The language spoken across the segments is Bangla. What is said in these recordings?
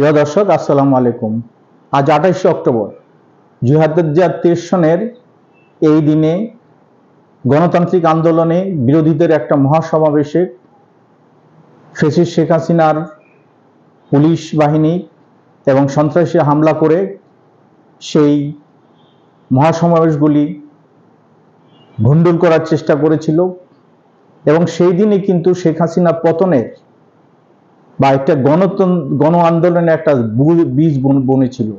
প্রিয় দর্শক, আসসালামু আলাইকুম। আজ 28শে অক্টোবর 2023 সনের এই দিনে গণতান্ত্রিক আন্দোলনে বিরোধীদের একটা মহাসমাবেশে ফ্যাসিস্ট শেখ হাসিনার পুলিশ বাহিনী এবং সন্ত্রাসী হামলা করে সেই মহাসমাবেশগুলি ভণ্ডুল করার চেষ্টা করেছিল এবং সেই দিনে কিন্তু শেখ হাসিনা পতনের বা একটা গণ আন্দোলনে একটা বীজ বনেছিল।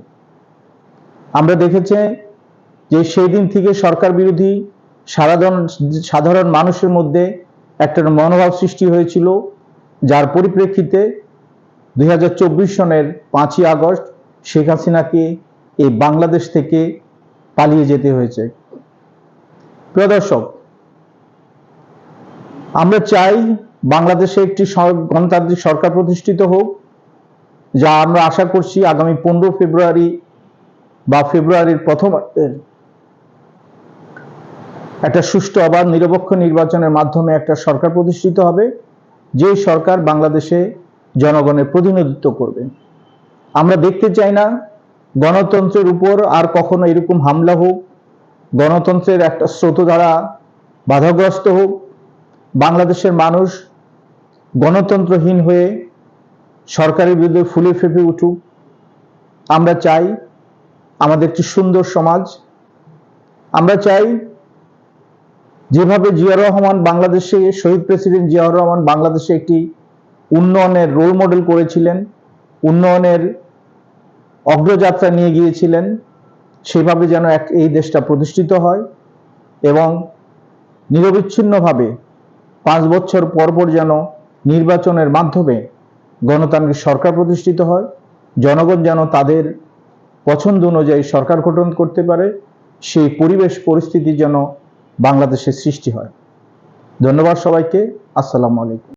আমরা দেখেছি যে সেই দিন থেকে সরকার বিরোধী সাধারণ মানুষের মধ্যে একটা মনোভাব সৃষ্টি হয়েছিল, যার পরিপ্রেক্ষিতে 2024 সনের 5ই আগস্ট শেখ হাসিনাকে এই বাংলাদেশ থেকে পালিয়ে যেতে হয়েছে। প্রিয় দর্শক, আমরা চাই বাংলাদেশে একটি গণতান্ত্রিক সরকার প্রতিষ্ঠিত হোক, যা আমরা আশা করছি আগামী 15 ফেব্রুয়ারি বা ফেব্রুয়ারির প্রথমার্ধের একটা সুষ্ঠু অবাধ নিরপেক্ষ নির্বাচনের মাধ্যমে একটা সরকার প্রতিষ্ঠিত হবে, যে সরকার বাংলাদেশে জনগণের প্রতিনিধিত্ব করবে। আমরা দেখতে চাই না গণতন্ত্রের উপর আর কখনো এরকম হামলা হোক, গণতন্ত্রের একটা স্রোতধারা বাধাগ্রস্ত হোক, বাংলাদেশের মানুষ গণতন্ত্রহীন হয়ে সরকারের বিরুদ্ধে ফুলে ফেঁপে উঠুক। আমরা চাই আমাদের একটি সুন্দর সমাজ। আমরা চাই যেভাবে জিয়াউর রহমান বাংলাদেশে, শহীদ প্রেসিডেন্ট জিয়াউর রহমান বাংলাদেশে একটি উন্নয়নের রোল মডেল করেছিলেন, উন্নয়নের অগ্রযাত্রা নিয়ে গিয়েছিলেন, সেভাবে যেন এই দেশটা প্রতিষ্ঠিত হয় এবং নিরবিচ্ছিন্নভাবে 5 বছর পর পর যেন নির্বাচনের মাধ্যমে গণতান্ত্রিক সরকার প্রতিষ্ঠিত হয়, জনগণ যেন তাদের পছন্দ অনুযায়ী সরকার গঠন করতে পারে, সেই পরিবেশ পরিস্থিতি যেন বাংলাদেশে সৃষ্টি হয়। ধন্যবাদ সবাইকে। আসসালামু আলাইকুম।